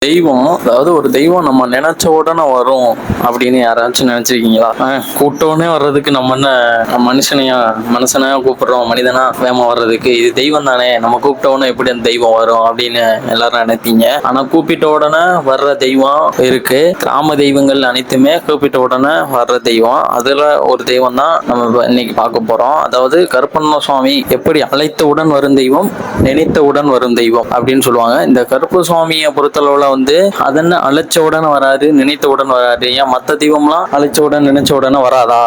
தெய்வம், அதாவது ஒரு தெய்வம் நம்ம நினைச்ச உடனே வரும் அப்படின்னு யாராச்சும் நினைச்சிருக்கீங்களா? கூப்பிட்டோடனே வர்றதுக்கு நம்ம என்ன மனுஷனையா மனுஷனையா கூப்பிடுறோம்? மனிதனா வேகமா வர்றதுக்கு இது தெய்வம் தானே, நம்ம கூப்பிட்ட உடனே எப்படி அந்த தெய்வம் வரும் அப்படின்னு எல்லாரும் நினைப்பீங்க. ஆனா கூப்பிட்ட உடனே வர்ற தெய்வம் இருக்கு. கிராம தெய்வங்கள் அனைத்துமே கூப்பிட்ட உடனே வர்ற தெய்வம். அதுல ஒரு தெய்வம் தான் நம்ம இன்னைக்கு பார்க்க போறோம். அதாவது கருப்பண்ண சுவாமி எப்படி அழைத்தவுடன் வரும் தெய்வம், நினைத்தவுடன் வரும் தெய்வம் அப்படின்னு சொல்லுவாங்க. இந்த கருப்பு சுவாமியை பொறுத்தளவுல அதென்ன அழைச்ச உடனே வராது, நினைத்த உடனே வராது, ஏன் மத்த தெய்வம்லாம் அழைச்ச உடனே நினைச்ச உடனே வராதா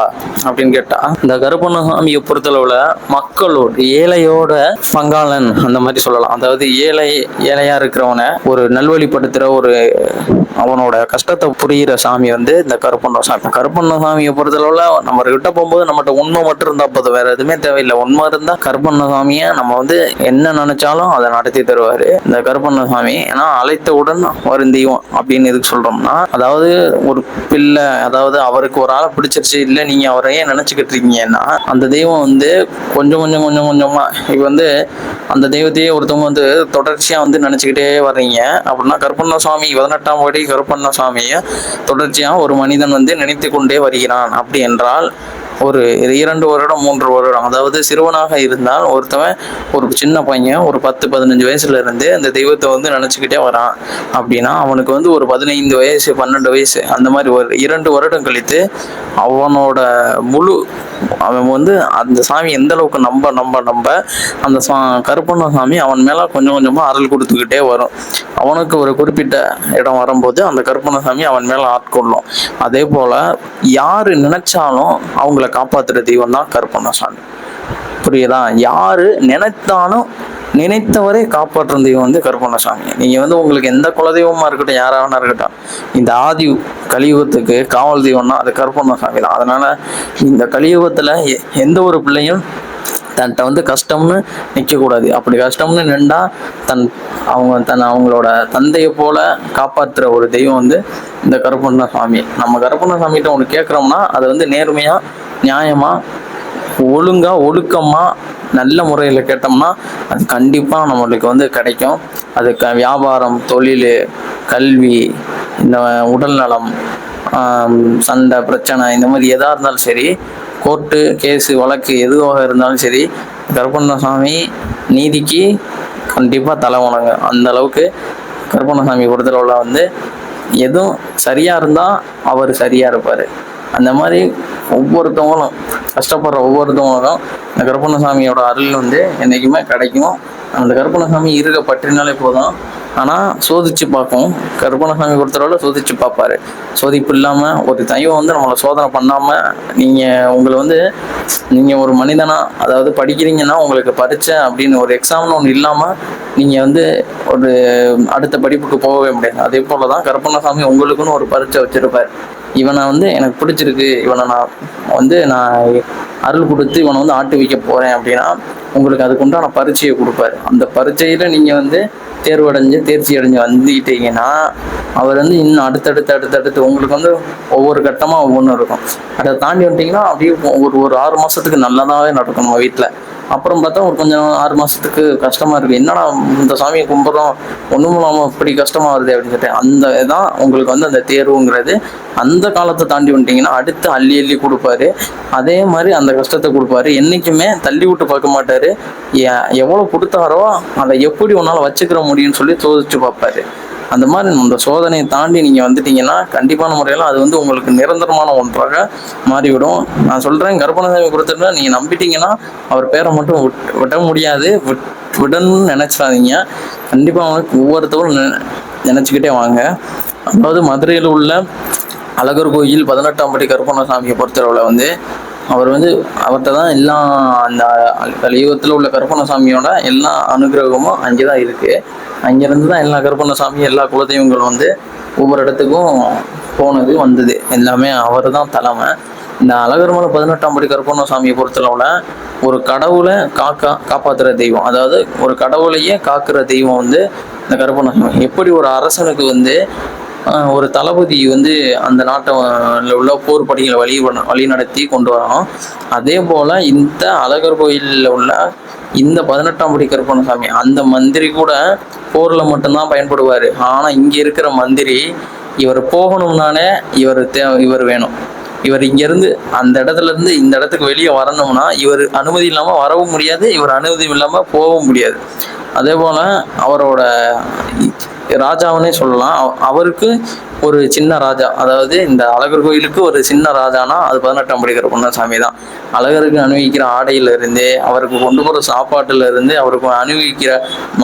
அப்படின்னு கேட்டா, இந்த கருப்பண்ண சாமியை பொறுத்தளவுல மக்களோட ஏழையோட பங்காளன் அந்த மாதிரி சொல்லலாம். அதாவது ஏழையா இருக்கிறவனை ஒரு நல்வழிப்படுத்துற ஒரு அவனோட கஷ்டத்தை புரியிற சாமி இந்த கருப்பண்ண சாமி. கருப்பண்ண சாமியை பொறுத்தளவுல நம்ம கிட்ட போகும்போது நம்மகிட்ட உண்மை மட்டும் இருந்தா போதும், வேற எதுவுமே தேவையில்லை. உண்மை இருந்தா கருப்பண்ண சாமியை நம்ம என்ன நினைச்சாலும் அதை நடத்தி தருவாரு இந்த கருப்பண்ண சாமி. ஏன்னா அழைத்தவுடன் வரும் தெய்வம் அப்படின்னு எதுக்கு சொல்றோம்னா, அதாவது ஒரு பிள்ளை, அதாவது அவருக்கு ஒரு ஆளை பிடிச்சிருச்சு, இல்லை நீங்க அவரையே நினைச்சுக்கிட்டு இருக்கீங்கன்னா அந்த தெய்வம் கொஞ்சம் கொஞ்சம் கொஞ்சம் கொஞ்சமா இப்ப அந்த தெய்வத்தையே ஒருத்தவங்க தொடர்ச்சியா நினைச்சுக்கிட்டே வர்றீங்க அப்படின்னா, கருப்பண்ண சுவாமி 18ஆம் படி கருப்பண்ண சுவாமியை தொடர்ச்சியா ஒரு மனிதன் நினைத்து கொண்டே வருகிறான். அப்படி என்றால் ஒரு 2 வருடம் 3 வருடம், அதாவது சிறுவனாக இருந்தால் ஒருத்தவன், ஒரு சின்ன பையன் ஒரு 10-15 வயசுல இருந்து அந்த தெய்வத்தை நினைச்சுக்கிட்டே வரான் அப்படின்னா, அவனுக்கு ஒரு 15 வயசு 12 வயசு அந்த மாதிரி ஒரு 2 வருடம் கழித்து அவனோட அவன் அந்த சாமி எந்த அளவுக்கு நம்ப நம்ப நம்ப அந்த கருப்பண்ண சாமி அவன் மேல கொஞ்சம் கொஞ்சமா அருள் கொடுத்துக்கிட்டே வரும். அவனுக்கு ஒரு குறிப்பிட்ட இடம் வரும்போது அந்த கருப்பண்ண சாமி அவன் மேல ஆட்கொள்ளும். அதே போல யாரு நினைச்சாலும் அவங்கள காப்பாத்துற தெய்வம் தான் கருப்பண்ண சாமி. புரியுதா? யாரு நினைத்தாலும் நினைத்தவரை காப்பாற்றும் தெய்வம் கருப்பண்ண சாமி. நீங்க உங்களுக்கு எந்த குலதெய்வமா இருக்கட்டும், யாராவனா இருக்கட்டும், இந்த ஆதி கலியுகத்துக்கு காவல் தெய்வம்னா அது கருப்பண்ண சாமி தான். அதனால இந்த கலியுகத்துல எந்த ஒரு பிள்ளையும் தன்கிட்ட கஷ்டம்னு நிற்கக்கூடாது. அப்படி கஷ்டம்னு நின்றா அவங்களோட தந்தையை போல காப்பாற்றுற ஒரு தெய்வம் இந்த கருப்பண்ண சாமி. நம்ம கருப்பண்ண சாமிகிட்ட ஒன்று கேட்குறோம்னா அது நேர்மையா, நியாயமா, ஒழுங்கா, ஒழுக்கமா, நல்ல முறையில் கேட்டோம்னா அது கண்டிப்பாக நம்மளுக்கு கிடைக்கும். அது வியாபாரம், தொழில், கல்வி, இந்த உடல் நலம், சண்டை பிரச்சனை, இந்த மாதிரி எதாக இருந்தாலும் சரி, கோர்ட்டு கேஸு வழக்கு எதுவாக இருந்தாலும் சரி, கருப்பண்ண சாமி நீதிக்கு கண்டிப்பாக தலை வணங்க. அந்த அளவுக்கு கருப்பண்ண சாமி பொறுத்தளவில் எதுவும் சரியாக இருந்தால் அவர் சரியாக இருப்பார். அந்த மாதிரி ஒவ்வொருத்தவங்களும் கஷ்டப்படுற ஒவ்வொருத்தவங்களுக்கும் இந்த கருப்பண்ண சாமியோட அருள் என்றைக்குமே கிடைக்கும். அந்த கருப்பண்ண சாமி இருக்க பற்றினாலே போதும். ஆனால் சோதிச்சு பார்க்கும். கருப்பண்ண சாமி பொறுத்தளவில் சோதிச்சு பார்ப்பாரு. சோதிப்பு இல்லாமல் ஒரு தெய்வம் நம்மளை சோதனை பண்ணாமல், நீங்கள் ஒரு மனிதனா, அதாவது படிக்கிறீங்கன்னா உங்களுக்கு பரீட்சை அப்படின்னு ஒரு எக்ஸாம்னு ஒன்று இல்லாமல் நீங்கள் ஒரு அடுத்த படிப்புக்கு போகவே முடியாது. அதே போல தான் கருப்பண்ண சாமி உங்களுக்குன்னு ஒரு பரீட்சை வச்சிருப்பார். இவனை எனக்கு பிடிச்சிருக்கு, இவனை நான் அருள் கொடுத்து இவனை ஆட்டி வைக்க போகிறேன் அப்படின்னா உங்களுக்கு அதுக்குண்டான பரீட்சையை கொடுப்பாரு. அந்த பரீட்சையில் நீங்கள் தேர்ச்சி அடைஞ்சு வந்துக்கிட்டீங்கன்னா அவர் இன்னும் அடுத்தடுத்து உங்களுக்கு ஒவ்வொரு கட்டமாக ஒவ்வொன்றும் இருக்கும். அதை தாண்டி வந்துட்டீங்கன்னா அப்படியே ஒரு 6 மாதத்துக்கு நல்லதாகவே நடக்கும் நம்ம வீட்டில். அப்புறம் பார்த்தா ஒரு கொஞ்சம் 6 மாதத்துக்கு கஷ்டமாக இருக்குது. என்னடா இந்த சாமியை கும்பிட்றோம், ஒன்றும் இல்லாமல் இப்படி கஷ்டமாக வருது அப்படின்னு சொல்லிட்டு, அந்த தான் உங்களுக்கு அந்த தேர்வுங்கிறது. அந்த காலத்தை தாண்டி வந்துட்டிங்கன்னா அடுத்து அள்ளி அள்ளி கொடுப்பாரு. அதே மாதிரி அந்த கஷ்டத்தை கொடுப்பாரு. என்றைக்குமே தள்ளி விட்டு பார்க்க மாட்டார். எவ்வளோ கொடுத்தாரோ அதை எப்படி உன்னால் வச்சுக்கிற முடியும்னு சொல்லி சோதிச்சு பார்ப்பாரு. அந்த மாதிரி அந்த சோதனையை தாண்டி நீங்கள் வந்துட்டீங்கன்னா கண்டிப்பான முறையில் அது உங்களுக்கு நிரந்தரமான ஒன்றாக மாறிவிடும். நான் சொல்கிறேன், கருப்பண்ண சாமி கொடுத்துட்டா நீங்கள் நம்பிட்டீங்கன்னா அவர் பேரை மட்டும் விட முடியாது. விடணும்னு நினச்சிடாதீங்க. கண்டிப்பாக அவங்களுக்கு ஒவ்வொருத்தவரும் நினச்சிக்கிட்டே வாங்க. அதாவது மதுரையில் உள்ள அழகர் கோயில் 18ஆம் படி கருப்பண்ண சாமியை பொறுத்தளவில் அவர் அவர்கிட்ட தான் எல்லா அந்த கலியுகத்தில் உள்ள கருப்பண்ண சாமியோட எல்லா அனுகிரகமும் அங்கே தான் இருக்குது. அங்கேருந்து தான் எல்லா கருப்பண்ண சாமி, எல்லா குலதெய்வங்களும் ஒவ்வொரு இடத்துக்கும் போனது வந்தது எல்லாமே அவர் தான் தலைமை. இந்த அழகர் மலை 18ஆம் படி கருப்பண்ண சாமியை பொறுத்தளவில் ஒரு கடவுளை காப்பாற்றுற தெய்வம், அதாவது ஒரு கடவுளையே காக்கிற தெய்வம் இந்த கருப்பண்ண சாமி. எப்படி ஒரு அரசனுக்கு ஒரு தளபதி அந்த நாட்டில் உள்ள போர் படைகளை வழி நடத்தி கொண்டு வரோம், அதே போல் இந்த அழகர் கோயிலில் உள்ள இந்த 18ஆம் படி கருப்பண்ணசாமி அந்த மந்திரி கூட போர்ல மட்டும்தான் பயன்படுவாரு. ஆனா இங்க இருக்கிற மந்திரி இவர் போகணும்னாலே இவர் வேணும். இவர் இங்க இருந்து அந்த இடத்துல இருந்து இந்த இடத்துக்கு வெளியே வரணும்னா இவர் அனுமதி இல்லாம வரவும் முடியாது, இவர் அனுமதி இல்லாம போகவும் முடியாது. அதே போல அவரோட ராஜாவுன்னே சொல்லலாம். அவருக்கு ஒரு சின்ன ராஜா, அதாவது இந்த அழகர் கோயிலுக்கு ஒரு சின்ன ராஜானா அது 18ஆம் படி கருப்பண்ணசாமி தான். அழகருக்கு அணிவிக்கிற ஆடையில இருந்து, அவருக்கு கொண்டு போற சாப்பாட்டுல இருந்து, அவருக்கு அணிவிக்கிற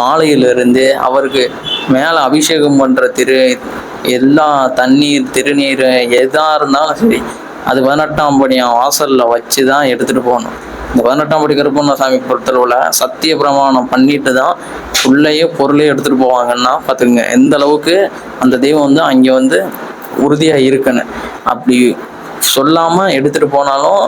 மாலையில இருந்து, அவருக்கு மேல அபிஷேகம் பண்ற எல்லா தண்ணீர் திருநீர் எதா இருந்தாலும் சரி அது 18ஆம் படியான் வாசல்ல வச்சுதான் எடுத்துட்டு போகணும். இந்த 18ஆம் படி கருப்பண்ணசாமி பொறுத்தளவுல சத்திய பிரமாணம் பண்ணிட்டு தான் உள்ளேயே பொருளே எடுத்துட்டு போவாங்கன்னா பார்த்துக்குங்க எந்த அளவுக்கு அந்த தெய்வம் வந்து அங்கே வந்து உறுதியா இருக்குன்னு. அப்படி சொல்லாம எடுத்துட்டு போனாலும்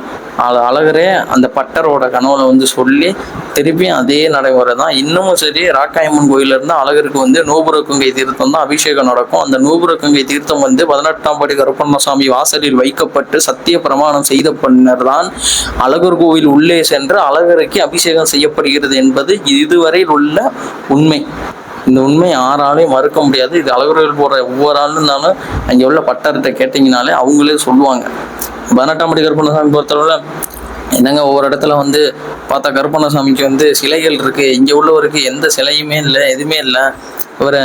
அழகரே அந்த பட்டரோட கனவுல வந்து சொல்லி திருப்பி அதே நடைமுறை தான் இன்னமும் சரி. ராக்காயம்மன் கோயில இருந்து அழகருக்கு வந்து நூபுர கங்கை தீர்த்தம் தான் அபிஷேகம் நடக்கும். அந்த நூபுர கங்கை தீர்த்தம் வந்து 18ஆம் படி கருப்பண்ணசாமி வாசலில் வைக்கப்பட்டு சத்திய பிரமாணம் செய்த பின்னர் தான் அழகர் கோவில் உள்ளே சென்று அழகருக்கு அபிஷேகம் செய்யப்படுகிறது என்பது இதுவரையில் உள்ள உண்மை. இந்த உண்மை யாராலையும் மறுக்க முடியாது. இது அழகர்கள் போற ஒவ்வொரு ஆளும் இருந்தாலும் அங்கே உள்ள பட்டர்கிட்ட கேட்டீங்கனாலே அவங்களே சொல்லுவாங்க. 18ஆம் படி கருப்பண்ணசாமி பொறுத்தளவுல என்னங்க ஒவ்வொரு இடத்துல வந்து பார்த்தா கருப்பண்ணசாமிக்கு வந்து சிலைகள் இருக்கு, இங்க உள்ளவருக்கு எந்த சிலையுமே இல்லை, எதுவுமே இல்லை. இவரை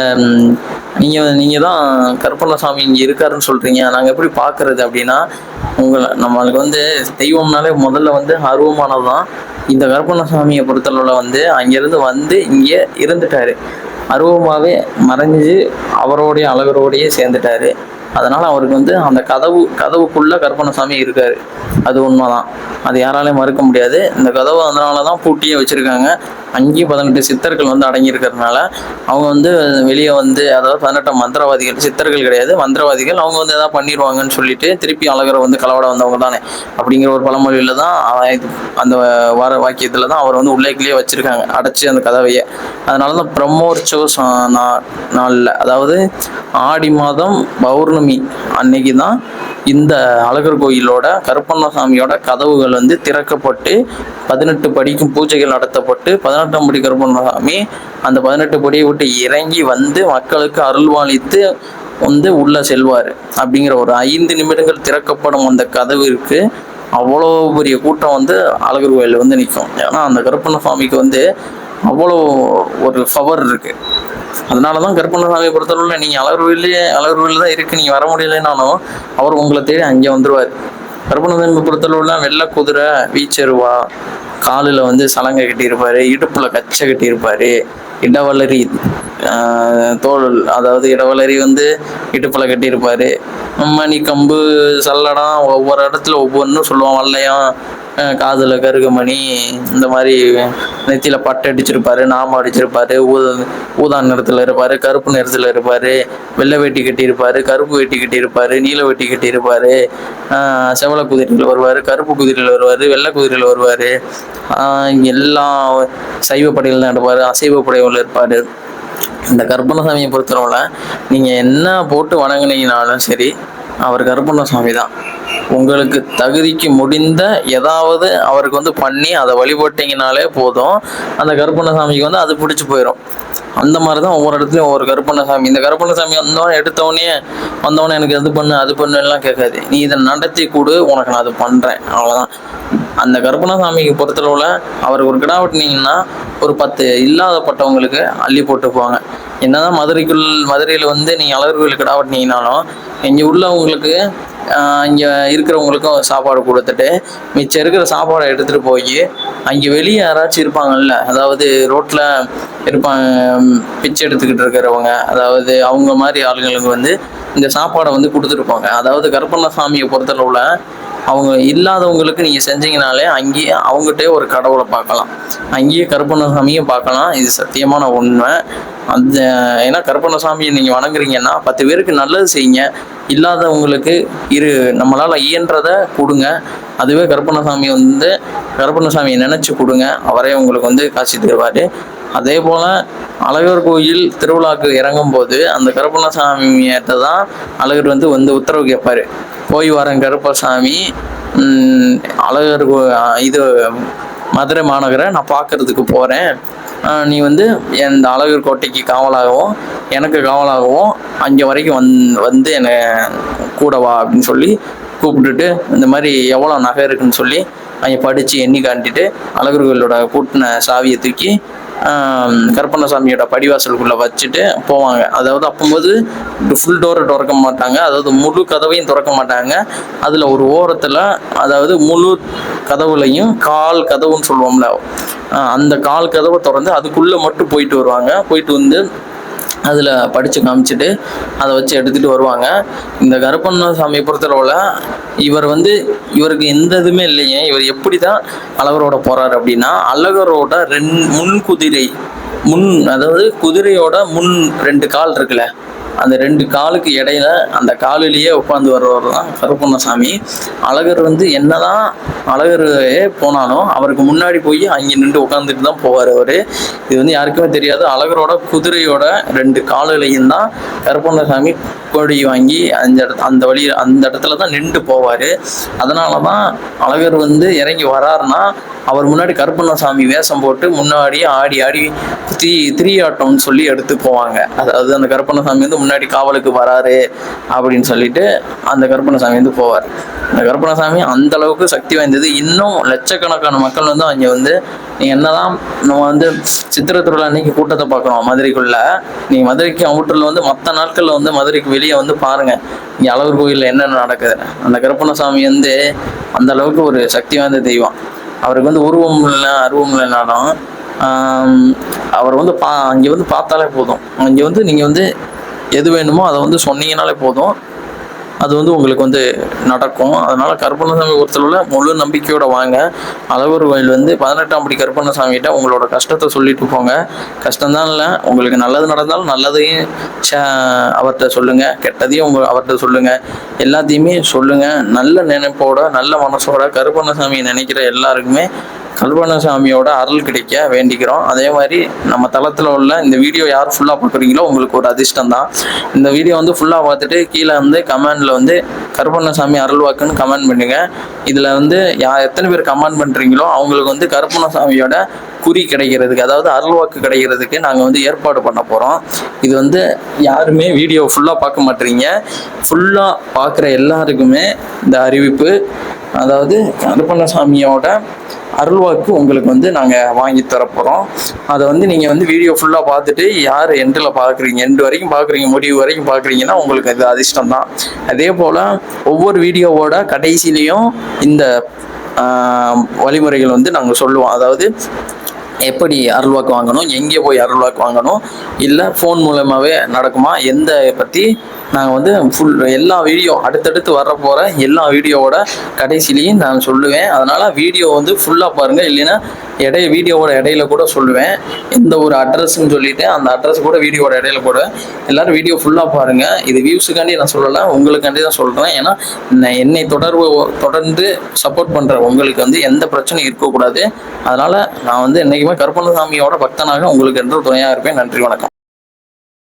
நீங்க தான் கருப்பண்ணசாமி இங்க இருக்காருன்னு சொல்றீங்க, நாங்க எப்படி பாக்குறது அப்படின்னா, நம்மளுக்கு வந்து தெய்வம்னாலே முதல்ல வந்து அருவமானதுதான். இந்த கருப்பண்ணசாமியை பொறுத்தளவுல வந்து அங்கிருந்து வந்து இங்க இருந்துட்டாரு, அருவமாவே மறைஞ்சு அவரோடைய அழகரோடையே சேர்ந்துட்டாரு. அதனால அவருக்கு வந்து அந்த கதவுக்குள்ள கருப்பண்ணசாமி இருக்காரு. அது உண்மைதான், அது யாராலையும் மறுக்க முடியாது. இந்த கதவு அதனாலதான் பூட்டியே வச்சிருக்காங்க. அங்கேயும் 18 சித்தர்கள் வந்து அடங்கி இருக்கிறதுனால அவங்க வந்து வெளியே வந்து, அதாவது 18 மந்திரவாதிகள், சித்தர்கள் கிடையாது மந்திரவாதிகள், அவங்க வந்து எதாவது பண்ணிடுவாங்கன்னு சொல்லிட்டு திருப்பி அழகரை வந்து களவாட வந்தவங்க தானே அப்படிங்கிற ஒரு பழமொழியில தான் அந்த வாக்கியத்துல தான் அவர் வந்து உள்ளேக்குள்ளேயே வச்சிருக்காங்க, அடைச்சி அந்த கதவையே. அதனாலதான் பிரம்மோற்சவ நாள்ல, அதாவது ஆடி மாதம் பௌர்ணமி அன்னைக்கு தான் இந்த அழகர் கோயிலோட கருப்பண்ணசாமியோட கதவுகள் வந்து திறக்கப்பட்டு 18 படிக்கும் பூஜைகள் நடத்தப்பட்டு 18ஆம் படி கருப்பண்ணசாமி அந்த 18 படியை விட்டு இறங்கி வந்து மக்களுக்கு அருள்வாளித்து வந்து உள்ள செல்வார். அப்படிங்கிற ஒரு 5 நிமிடங்கள் திறக்கப்படும் அந்த கதவிற்கு அவ்வளோ பெரிய கூட்டம் வந்து அழகர் கோயிலில் வந்து நிற்கும். ஏன்னா அந்த கருப்பண்ணசாமிக்கு வந்து அவ்வளோ ஒரு பவர் இருக்கு. அதனாலதான் கருப்பண்ணசாமியை பொறுத்தளவுல நீங்க அழகர் கோயிலில் தான் இருக்கு, நீங்க வர முடியலைன்னாலும் அவர் உங்களை தேடி அங்கே வந்துருவார். கருப்பண்ணசாமி பொறுத்தளவுல வெள்ளை குதிரை வீச்சருவா, காலில் வந்து சலங்கை கட்டியிருப்பாரு, இடுப்புல கச்சை கட்டியிருப்பாரு, இடவளரி தோல், அதாவது இடவளரி வந்து இடுப்புல கட்டியிருப்பாரு, மணி கம்பு சல்லடம் ஒவ்வொரு இடத்துல ஒவ்வொன்றும் சொல்லுவான், வல்லையம் காதுல கருகமணி, இந்த மாதிரி நெத்தியில பட்டை அடிச்சிருப்பாரு, நாம அடிச்சிருப்பாரு, ஊதா நிறத்துல இருப்பாரு, கருப்பு நிறத்துல இருப்பாரு, வெள்ளை வேட்டி கட்டியிருப்பாரு, கருப்பு வேட்டி கட்டியிருப்பாரு, நீல வேட்டி கட்டியிருப்பாரு, செவல குதிரையில் வருவாரு, கருப்பு குதிரையில் வருவாரு, வெள்ளை குதிரையில் வருவாரு, எல்லா சைவ படையில் தான் இருப்பாரு, அசைவ படையில் இருப்பாரு. இந்த கருப்பண்ணசாமியை பொறுத்தவரை நீங்க என்ன போட்டு வணங்குனீங்கனாலும் சரி அவர் கருப்பண்ணசாமி தான். உங்களுக்கு தகுதிக்கு முடிந்த ஏதாவது அவருக்கு வந்து பண்ணி அதை வழிபட்டீங்கனாலே போதும், அந்த கருப்பண்ணசாமிக்கு வந்து அது பிடிச்சி போயிடும். அந்த மாதிரி தான் ஒவ்வொரு இடத்துலையும் ஒவ்வொரு கருப்பண்ணசாமி. இந்த கருப்பண்ணசாமி வந்தவொடனே எனக்கு அது பண்ணு எல்லாம் கேட்காது, நீ இதை நடத்தி கொடு, உனக்கு நான் அது பண்ணுறேன், அவ்வளோதான். அந்த கருப்பண்ணசாமிக்கு பொறுத்தளவுல அவர் ஒரு கிடா வெட்டினீங்கன்னா ஒரு 10 இல்லாதப்பட்டவங்களுக்கு அள்ளி போட்டுக்குவாங்க. என்னதான் மதுரையில் வந்து நீங்கள் அழகர் கோயில் கிடா வெட்டினீங்கனாலும் இங்கே உள்ளவங்களுக்கு இங்கே இருக்கிறவங்களுக்கும் சாப்பாடு கொடுத்துட்டு மிச்சம் இருக்கிற சாப்பாடை எடுத்துகிட்டு போய் அங்கே வெளியே யாராச்சும் இருப்பாங்கல்ல, அதாவது ரோட்டில் இருப்பாங்க பிச்சை எடுத்துக்கிட்டு இருக்கிறவங்க, அதாவது அவங்க மாதிரி ஆளுங்களுக்கு வந்து இந்த சாப்பாடை வந்து கொடுத்துருப்பாங்க. அதாவது கருப்பண்ணசாமியை பொறுத்தளவுல அவங்க இல்லாதவங்களுக்கு நீங்கள் செஞ்சீங்கனாலே அங்கேயே அவங்ககிட்டே ஒரு கடவுளை பார்க்கலாம், அங்கேயே கருப்பண்ணசாமியும் பார்க்கலாம். இது சத்தியமான உண்மை. ஏன்னா கருப்பண்ணசாமியை நீங்கள் வணங்குறீங்கன்னா 10 பேருக்கு நல்லது செய்யுங்க, இல்லாதவங்களுக்கு நம்மளால் இயன்றதை கொடுங்க. அதுவே கருப்பண்ணசாமியை நினச்சி கொடுங்க, அவரே உங்களுக்கு வந்து காட்சி தருவார். அதே போல் அழகர் கோயில் திருவிழாக்கு இறங்கும் போது அந்த கருப்பண்ணசாமியிட்ட தான் அழகர் வந்து உத்தரவு கேட்பார், போய் வரேன் கருப்பசாமி, அழகர் இது மதுரை மாநகரை நான் பார்க்கறதுக்கு போகிறேன், நீ வந்து இந்த அழகர் கோட்டைக்கு காவலாகவும் எனக்கு காவலாகவும் அங்கே வரைக்கும் வந்து என்னை கூட வா அப்படின்னு சொல்லி கூப்பிட்டுட்டு, இந்த மாதிரி எவ்வளோ நகை இருக்குன்னு சொல்லி அங்கே படித்து எண்ணி காட்டிட்டு அழகர் கோயிலோட பூட்டின சாவியை தூக்கி கருப்பண்ணசாமியோட படிவாசலுக்குள்ளே வச்சுட்டு போவாங்க. அதாவது அப்போது ஃபுல் டோரை திறக்க மாட்டாங்க, அதாவது முழு கதவையும் திறக்க மாட்டாங்க. அதில் ஒரு ஓரத்தில், அதாவது முழு கதவுலையும் கால் கதவுன்னு சொல்லுவோம்ல, அந்த கால் கதவை திறந்து அதுக்குள்ளே மட்டும் போயிட்டு வருவாங்க. போயிட்டு வந்து அதில் படித்து காமிச்சிட்டு அதை வச்சு எடுத்துகிட்டு வருவாங்க. இந்த கருப்பண்ணசாமியை பொறுத்தளவில் இவருக்கு எந்த இதுவுமே இல்லைங்க. இவர் எப்படி தான் அழகரோட போகிறார் அப்படின்னா, அழகரோட அதாவது குதிரையோட முன் 2 கால் இருக்குல்ல, அந்த 2 காலுக்கு இடையில அந்த காலிலேயே உட்காந்து வர்றவர் தான் கருப்பண்ணசாமி. அழகர் என்னதான் அழகரே போனாலும் அவருக்கு முன்னாடி போய் அங்கே நின்று உட்காந்துட்டு தான் போவார் அவர். இது யாருக்குமே தெரியாது. அழகரோட குதிரையோட 2 காலிலையும் தான் கருப்பண்ணசாமி கொடி வாங்கி அந்த இடத்துல தான் நின்று போவார். அதனால தான் அழகர் இறங்கி வராருன்னா அவர் முன்னாடி கருப்பண்ணசாமி வேஷம் போட்டு முன்னாடி ஆடி ஆடி திரியாட்டம்னு சொல்லி எடுத்து போவாங்க. அதாவது அந்த கருப்பண்ணசாமி முன்னாடி காவலுக்கு வராரு அப்படின்னு சொல்லிட்டு அந்த கருப்பண்ணசாமி போவார். அந்த கருப்பண்ணசாமி அந்த அளவுக்கு சக்தி வாய்ந்தது. இன்னும் லட்சக்கணக்கான மக்கள் அங்கே நீங்க என்னதான் நம்ம சித்திரை திருவிழா அன்னைக்கு கூட்டத்தை பார்க்குறோம் மதுரைக்குள்ள, நீங்க மதுரைக்கு அவுட்டர்ல மற்ற நாட்கள்ல மதுரைக்கு வெளியே பாருங்க இங்கே அழகர் கோயிலில் என்னென்ன நடக்குது. அந்த கருப்பண்ணசாமி அந்த அளவுக்கு ஒரு சக்தி வாய்ந்த தெய்வம். அவருக்கு உருவம் இல்லை அருவம் இல்லைனாலும் அவர் அங்கே பார்த்தாலே போதும். அங்கே நீங்கள் எது வேணுமோ அதை சொன்னீங்கனாலே போதும், அது உங்களுக்கு நடக்கும். அதனால கருப்பண்ணசாமி பொறுத்தளவில் முழு நம்பிக்கையோட வாங்க. அழகர் கோயில் 18ஆம் படி கருப்பண்ணசாமிகிட்ட உங்களோட கஷ்டத்தை சொல்லிட்டு போங்க. கஷ்டம்தான் இல்லை, உங்களுக்கு நல்லது நடந்தாலும் நல்லதையும் அவர்கிட்ட சொல்லுங்க, கெட்டதையும் அவர்கிட்ட சொல்லுங்க, எல்லாத்தையுமே சொல்லுங்க. நல்ல நினைப்போட நல்ல மனசோட கருப்பண்ணசாமியை நினைக்கிற எல்லாருக்குமே கருப்பண்ணசாமியோட அருள் கிடைக்க வேண்டிக்கிறோம். அதே மாதிரி நம்ம தளத்தில் உள்ள இந்த வீடியோ யார் ஃபுல்லாக பார்க்குறீங்களோ உங்களுக்கு ஒரு அதிர்ஷ்டம் தான். இந்த வீடியோ ஃபுல்லாக பார்த்துட்டு கீழே கமெண்டில் கருப்பண்ணசாமி அருள்வாக்குன்னு கமெண்ட் பண்ணுங்க. இதில் எத்தனை பேர் கமெண்ட் பண்ணுறீங்களோ அவங்களுக்கு கருப்பண்ணசாமியோட குறி கிடைக்கிறதுக்கு, அதாவது அருள்வாக்கு கிடைக்கிறதுக்கு நாங்கள் ஏற்பாடு பண்ண போகிறோம். இது யாருமே வீடியோ ஃபுல்லாக பார்க்க மாட்டீங்க. ஃபுல்லாக பார்க்குற எல்லாருக்குமே இந்த அறிவிப்பு, அதாவது கருப்பண்ணசாமியோட அருள்வாக்கு உங்களுக்கு நாங்கள் வாங்கி தரப்போகிறோம். அதை நீங்கள் வீடியோ ஃபுல்லாக பார்த்துட்டு யார் எண்டில் பார்க்குறீங்க, எண்டு வரைக்கும் பார்க்குறீங்க, முடிவு வரைக்கும் பார்க்குறீங்கன்னா உங்களுக்கு அது அதிர்ஷ்டம் தான். அதே போல் ஒவ்வொரு வீடியோவோட கடைசியிலையும் இந்த வழிமுறைகள் நாங்கள் சொல்லுவோம். அதாவது எப்படி அருள்வாக்கு வாங்கணும், எங்கே போய் அருள்வாக்கு வாங்கணும், இல்லை ஃபோன் மூலமாகவே நடக்குமா, எந்த பற்றி நாங்கள் ஃபுல் எல்லா வீடியோ அடுத்தடுத்து வர போகிற எல்லா வீடியோவோட கடைசிலையும் நான் சொல்லுவேன். அதனால் வீடியோ ஃபுல்லாக பாருங்கள். இல்லைன்னா வீடியோவோட இடையில கூட சொல்லுவேன் எந்த ஒரு அட்ரஸ்ன்னு சொல்லிட்டு அந்த அட்ரஸ் கூட வீடியோவோட இடையில கூட எல்லாரும் வீடியோ ஃபுல்லாக பாருங்கள். இது வியூஸுக்காண்டி நான் சொல்லலை, உங்களுக்காண்டி தான் சொல்கிறேன். ஏன்னா என்னை தொடர்ந்து சப்போர்ட் பண்ணுற உங்களுக்கு எந்த பிரச்சனையும் இருக்கக்கூடாது. அதனால் நான் என்றைக்குமே கருப்பண்ணசாமியோட பக்தனாக உங்களுக்கு என்று துணையாக இருப்பேன். நன்றி, வணக்கம்.